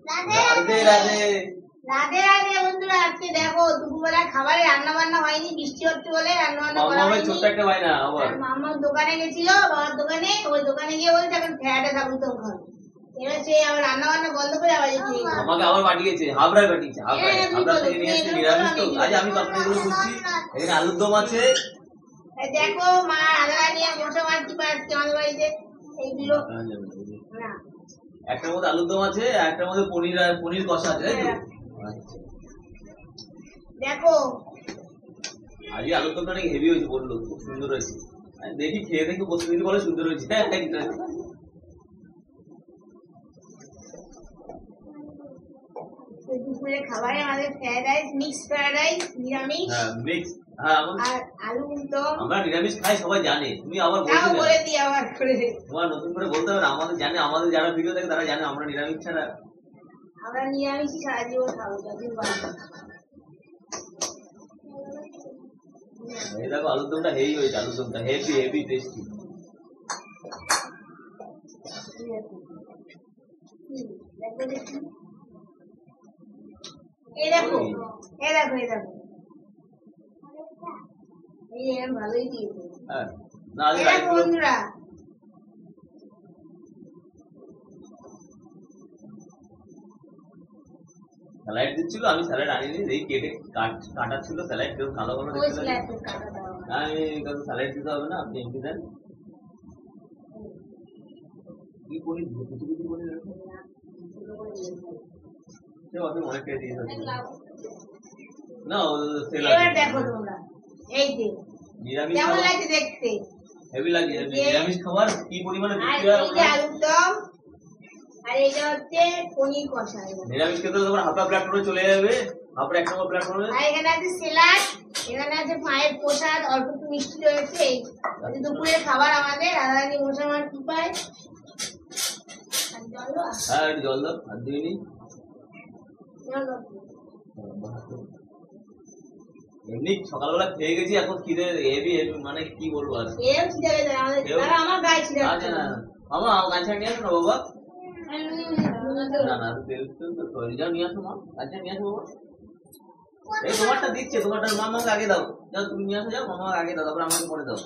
রাধে রাধে রাধে রাধে বন্ধুরা। আজকে দেখো দুপুরবেলা খাবারে রান্না বান্না হয়নি, বৃষ্টি হচ্ছে বলে রান্না বান্না করা হয়নি। ছোট্ট একটা বাইনা আবার মামার দোকানে গেছিল, বাবার দোকানে। ওই দোকানে গিয়ে বলছে এখন ফ্যাটে থাকুন তো খাবে। এবার সে আবার রান্না বান্না বন্ধ করে আবার আমাকে আবার পাঠিয়েছে, হাবড়ায় পাঠিয়েছে। হাবড়া থেকে নিয়ে এসে নিরামিষ তো। আজ আমি তরকারিগুলো করছি, এখানে আলুর দম আছে। দেখো মা রাধারানী আর মশা মাছ কি পাচ্ছে আমাদের বাড়িতে এইগুলো। না একটার মধ্যে আলুর দম আছে, একটার মধ্যে পনির কষা আছে, তাই তো? দেখো আজকে আলুর দমটা অনেক হেভি হয়েছে, বললো খুব সুন্দর হয়েছে। দেখি খেয়ে দেখে প্রতিদিন বলে সুন্দর হয়েছে। দুপুরে খাবারে আমাদের fried rice, mix fried rice, নিরামিষ। মিক্স। আর আলু দম। আমরা নিরামিষ খাই, সবাই জানে। তুমি আবার বলে দিই আবার করে। তোমার নতুন করে বলতে হবে না, আমাদের জানে, আমাদের যারা ভিডিও দেখে তারা জানে আমরা নিরামিষ ছাড়া। আমরা নিরামিষই সারা জীবন খাবো। এই দেখো আলুর দমটা হেভি হয়েছে, আলুর দমটা হেভি হেভি টেস্টি। এই দেখো এই দেখো এই দেখো এই ভালোই দিয়েছে। বন্ধুরা স্যালাড দিচ্ছিল, আমি স্যালাড আনিনি, এই কেটে কাটা ছিল স্যালাড, কেউ কালো কালো দেখতে আমি কাউকে স্যালাড দিতে হবে না, আপনি এমনি দেন। কি পনির কিছু কিছু পনির আপনি অনেকটাই দিয়ে থাকবেন না। দেখো তোমরা এই যে নিরামিষ কেমন লাগছে দেখতে, হেভি লাগে। নিরামিষ খাবার কি পরিমাণে বিক্রি হয়। আলুর দম আর এটা হচ্ছে পনির কষা। নিরামিষ খেতে তোমার হাফা প্ল্যাটফর্মে চলে যাবে, হাফা এক নম্বর প্ল্যাটফর্মে। আর এখানে আছে স্যালাড, এখানে আছে মায়ের প্রসাদ, অল্প একটু মিষ্টি রয়েছে। দুপুরের খাবার আমাদের রাধারানী মশা মার কি পায়। হ্যাঁ একটু জল দাও, আর দিইনি। এমনি সকালবেলা খেয়ে গেছি, এখন খিদে হেভি হেভি, মানে কি বলবো আর। আমার গায়ে ছিল মামা গাছে নিয়ে আসো না বাবা। না না তেল তো তৈরি যাও, নিয়ে আসো মা, গাছে নিয়ে আসো বাবা। এই তোমারটা দিচ্ছে, তোমারটা মামাকে আগে দাও, যাও তুমি নিয়ে আসো, যাও মামাকে আগে দাও, তারপর আমাকে পরে দাও।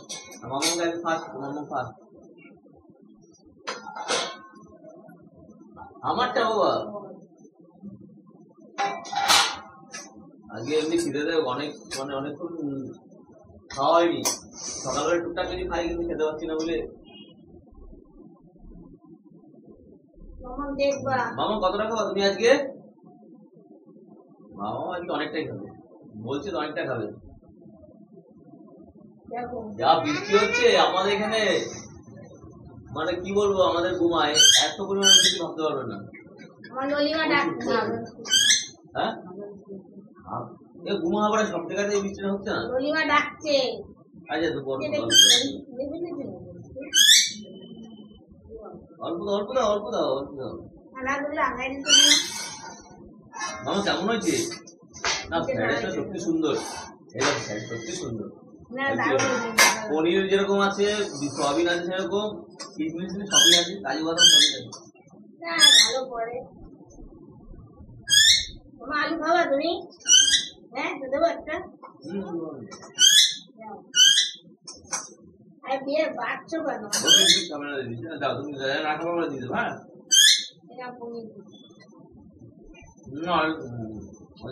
মামাকে আগে ফার্স্ট, মামা ফার্স্ট। আমারটা বাবা আজকে এমনি খিদে দেয় অনেক, মানে অনেকক্ষণ খাওয়া হয়নি। সকালবেলা টুকটাক যদি খাই, কিন্তু খেতে পারছি না বলে। মামা কতটা খাবো তুমি আজকে? মামা আজকে অনেকটাই খাবে, বলছে তো অনেকটা খাবে। যা বৃষ্টি হচ্ছে আমাদের এখানে, মানে কি বলবো, আমাদের ঘুমায় এত পরিমাণে বৃষ্টি ভাবতে পারবে না। হ্যাঁ ঘুমা পড়ে সব জায়গাতে এই বৃষ্টিটা হচ্ছে না। আচ্ছা তো অল্প দাও অল্প দাও অল্প দাও অল্প দাও। মামা কেমন হয়েছে? না স্যালাডটা সত্যি সুন্দর, সত্যি সুন্দর। পনির যেরকম আছে, সয়াবিন আছে সেরকম, কিশমিশ সবই আছে, কাজু বাদাম সবই আছে। আলু খাবা তুমি? হ্যাঁ দেবো একটা। বিয়ে বাড়ছো কেন? দাও তুমি না খাবো বলে দিয়ে দেবো। হ্যাঁ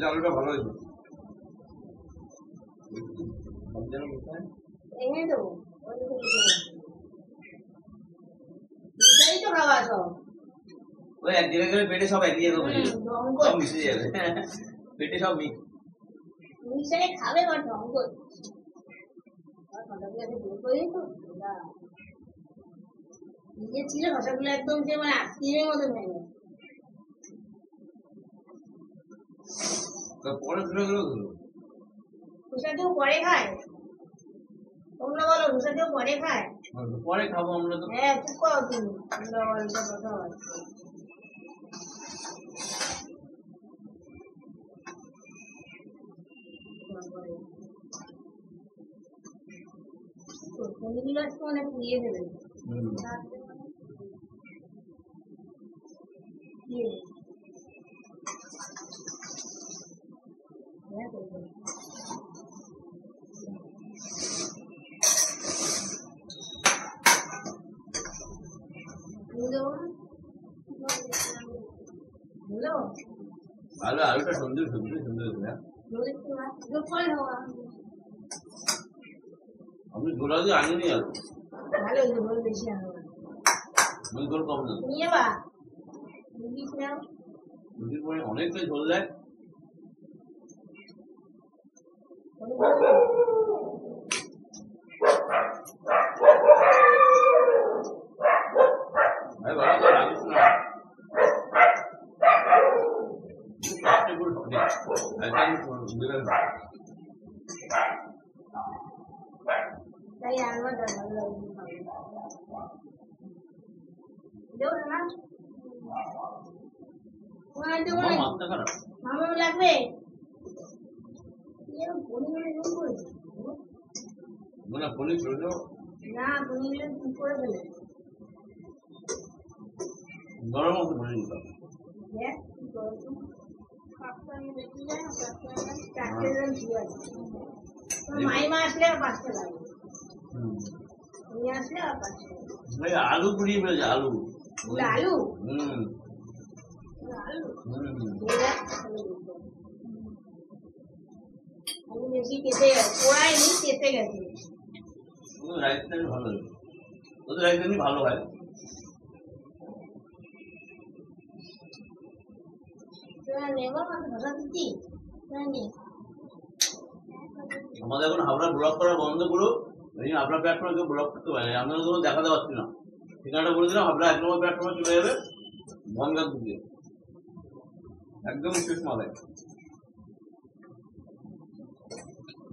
আলুটা ভালো হয়েছে। ওই এক জায়গায় করে পেটে সব একই জায়গায় সব মিশে যাবে, পেটে সব মিশে খাবে বা ঢং করবে। নিজে ছিল রসগোল্লা একদম যে মানে আইসক্রিমের মতো হয়ে গেল। রুষাকেও পরে খায়, তোমরা বলো রুষাকেও পরে খায়? পরে খাবো আমরা তো। হ্যাঁ চুপ করো তুমি, তোমরা অল্প কথা বলো। পনিরগুলো একটু অনেক পুড়িয়ে দেবে। ভালো আলুটা সুন্দর সুন্দর সুন্দর আমি গোলা দিয়ে আনিনি আলু আমি গোল কম না রুটির পরে অনেকটাই ঝোল দেয় মামা লাগবে না পনির না পনির করে ফেলে গরম মতো পনির নিতে মাইমা আসলে আর 5টা লাগবে তুমি আসলে আর 5টা আলু পুড়িয়ে ফেলেছে আলু আলু আলু বেশি কেটে গেছে পোড়াই নি কেটে গেছে রাইসটা ভালো ওদের রাইস এমনি ভালো হয় আমাদের এখন হাবড়া ব্লক করা বন্ধ করো আপনার প্ল্যাটফর্মে কেউ ব্লক করতে পারে আমরা তো দেখাতে পারছি না ঠিকানাটা বলে দিলাম হাবড়া 1 নম্বর প্ল্যাটফর্মে চলে যাবে বনগাঁ দিকে একদম শেষ মাথায়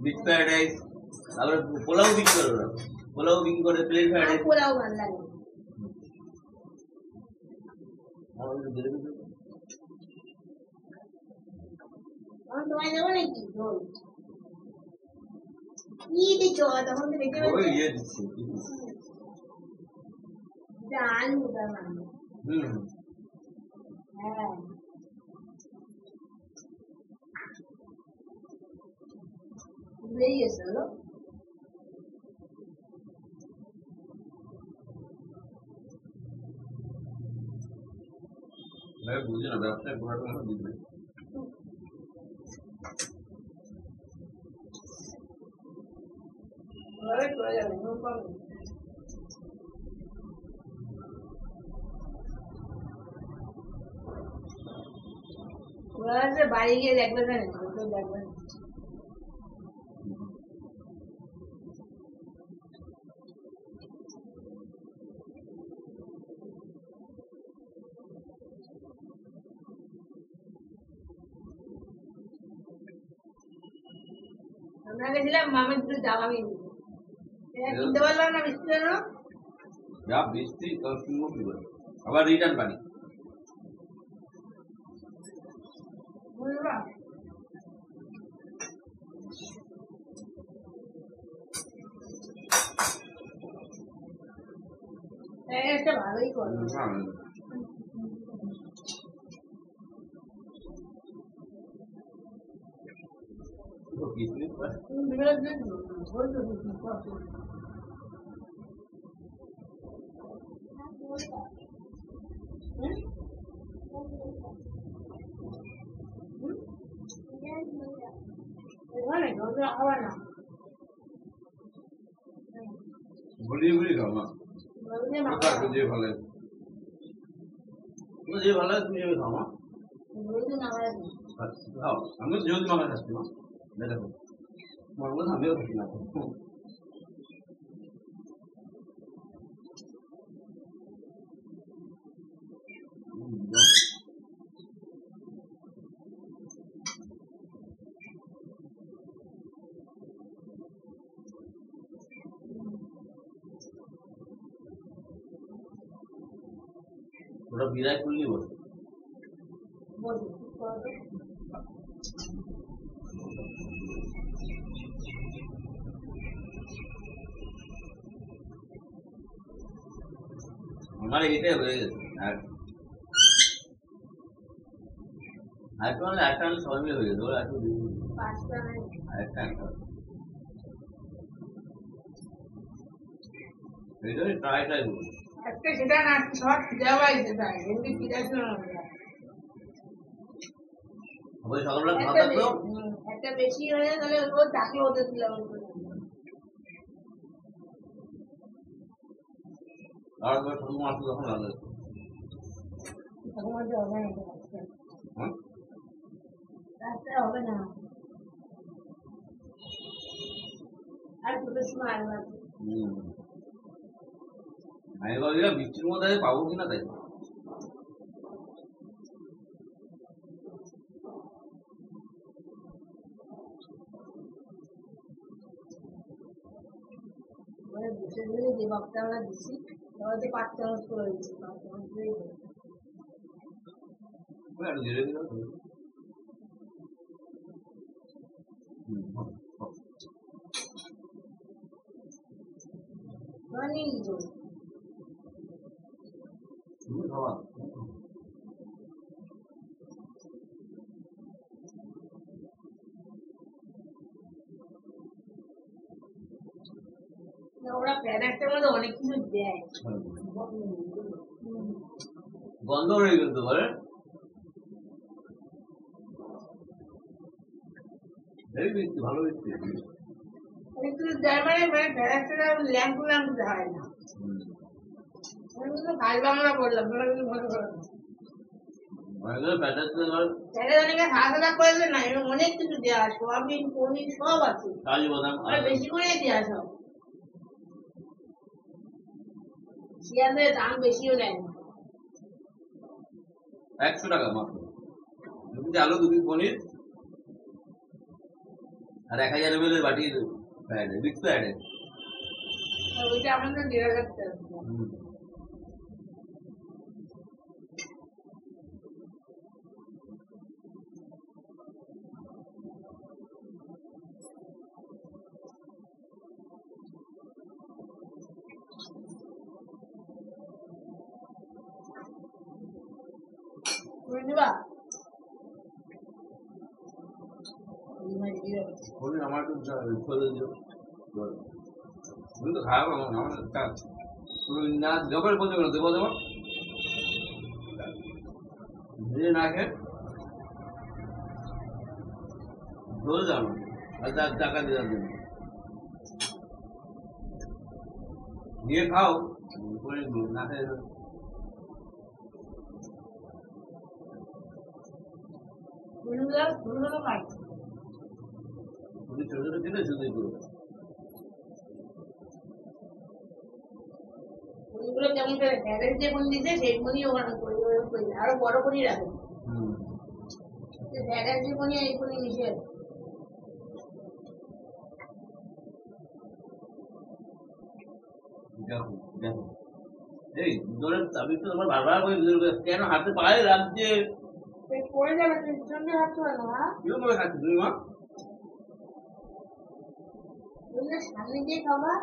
বিগ ফ্রাইড রাইস তারপরে পোলাও বিক্রি করে ওরা পোলাও বিক্রি করে প্লেট ফ্রাইড রাইস পোলাও ভালো লাগে তোমায় দেবো নাকি ঝোল কি দিচ্ছ তখন তো দেখতে আলু হ্যাঁ বেরিয়েছে হলো বুঝি না ব্যবসায় পুরোটা বুঝবে বাড়ি গিয়ে দেখবে না দেখবে আমরা গেছিলাম মামের দুটো জামা কিনতে পারলাম না বৃষ্টি জন্য যা বৃষ্টি কিনবো কি করে আবার রিটার্ন পানি ভালোই করে ভুলিয়ে ভুলি খাও না যে ভালো যে ভালো তুমি যাবে খাও না খাও আমি যেহেতু মাখা খাচ্ছি না দেখো আমার মনে আমিও খাচ্ছি না ওটা বিরাট করলি বল আমার এটাই হয়ে গেছে আর আরেকটু মানে একটা আনলে সবাই মিলে হয়ে যেত ওরা একটু বেশি। 5টা নাই। আরেকটা আনতে হবে। এই জন্য ট্রাই করবো। একটা সেটা না সব খিদা পাইছে তাই এমনি খিদা ছিল না ওই সকালবেলা খাওয়া থাকতো একটা বেশি হয়ে তাহলে ও চাকরি হতে দিলাম আর একবার ঠাকুমা আসতো তখন ভালো হতো। হ্যাঁ? রাস্তা হবে না আর দুটোর সময় আসবে আমি ভাবছিলাম বৃষ্টির মধ্যে আজ পাবো কিনা তাই। বসে গেলে যে ভাবটা আমরা দিচ্ছি হয়তো 5 চামচ করে দিচ্ছি 5 চামচ দিয়ে ওই একটু ধীরে ধীরে হবে। হবে। মানে তুমি খাওয়া। ওরা প্যারাকটার মধ্যে অনেক কিছু দেয় গন্ধ রয়ে গেল তো বলে হেভি মিষ্টি ভালো মিষ্টি। অনেক কিছু দেয় মানে প্যারাকটা ল্যাম্পু ল্যাম্পু দেয় না ভাই বাংলা বললাম তোরা কিন্তু মনে করো না অনেকে হালকা করলে না এরকম অনেক কিছু দেওয়া সোয়াবিন পনির সব আছে কাজু বাদাম আর বেশি করে দেওয়া সব শিয়ালদের দাম বেশিও নেয় না 100 টাকা মাত্র 2 কেজি আলু 2 কেজি পনির আর 1000 ml এর বাটি ফ্যাট মিক্স ফ্যাট ওইটা আমাদের 1500 টাকা বুঝবা পনির আমার একটু চলে দিও তুমি তো খাওয়া আমার পুরো না জবের বলতে গেল দেবো দেবো নিজে না খেয়ে ধরে যাও আর টাকা দেওয়ার জন্য নিয়ে খাও পনির না খেয়ে তুমি ছোট ছোট দিলে শুধুই করবে পনিরগুলো কেমন করে ভ্যারেজ যে পনির দিচ্ছে সেই পনির ওখানে আরো বড় পনির আছে ভ্যারেজ যে পনির এই পনির নিষেধ দেখো দেখো এই দুধের চাবি তো তোমার বারবার করে কেন হাতে পায়ে রাখছে পড়ে যাবে সঙ্গে হাঁটতে পারো না কিরকম ভাবে খাচ্ছি তুমি মা সামনে দিয়ে খাবা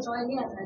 সবাই নিয়ে আসা